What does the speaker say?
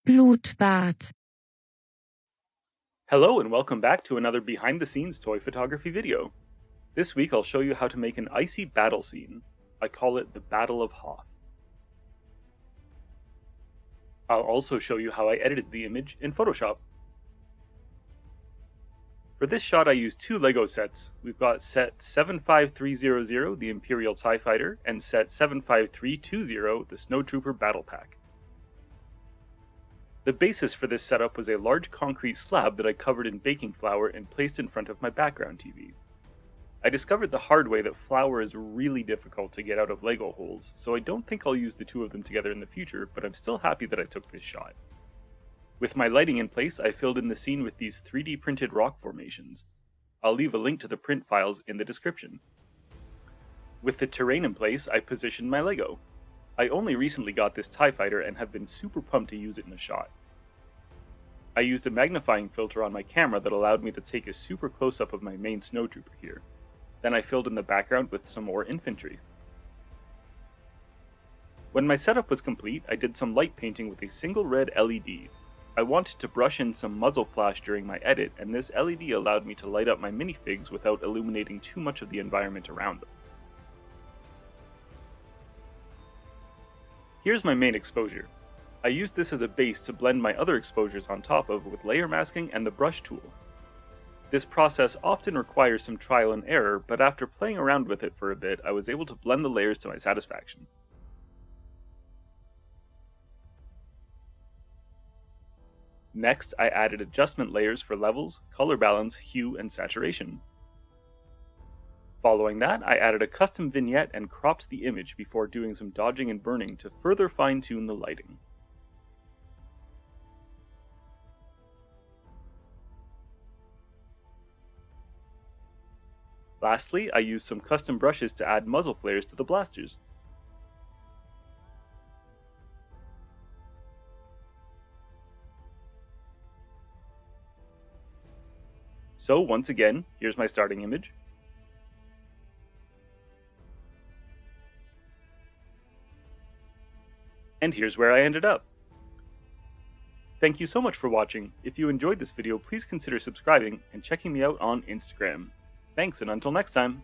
Blutbad. Hello and welcome back to another behind-the-scenes toy photography video. This week I'll show you how to make an icy battle scene. I call it the Battle of Hoth. I'll also show you how I edited the image in Photoshop. For this shot I used two LEGO sets. We've got set 75300, the Imperial TIE Fighter, and set 75320, the Snowtrooper Battle Pack. The basis for this setup was a large concrete slab that I covered in baking flour and placed in front of my background TV. I discovered the hard way that flour is really difficult to get out of LEGO holes, so I don't think I'll use the two of them together in the future, but I'm still happy that I took this shot. With my lighting in place, I filled in the scene with these 3D printed rock formations. I'll leave a link to the print files in the description. With the terrain in place, I positioned my LEGO. I only recently got this TIE Fighter and have been super pumped to use it in a shot. I used a magnifying filter on my camera that allowed me to take a super close-up of my main Snowtrooper here. Then I filled in the background with some more infantry. When my setup was complete, I did some light painting with a single red LED. I wanted to brush in some muzzle flash during my edit, and this LED allowed me to light up my minifigs without illuminating too much of the environment around them. Here's my main exposure. I used this as a base to blend my other exposures on top of with layer masking and the brush tool. This process often requires some trial and error, but after playing around with it for a bit, I was able to blend the layers to my satisfaction. Next, I added adjustment layers for levels, color balance, hue, and saturation. Following that, I added a custom vignette and cropped the image before doing some dodging and burning to further fine-tune the lighting. Lastly, I used some custom brushes to add muzzle flares to the blasters. So once again, here's my starting image. And here's where I ended up. Thank you so much for watching. If you enjoyed this video, please consider subscribing and checking me out on Instagram. Thanks, and until next time.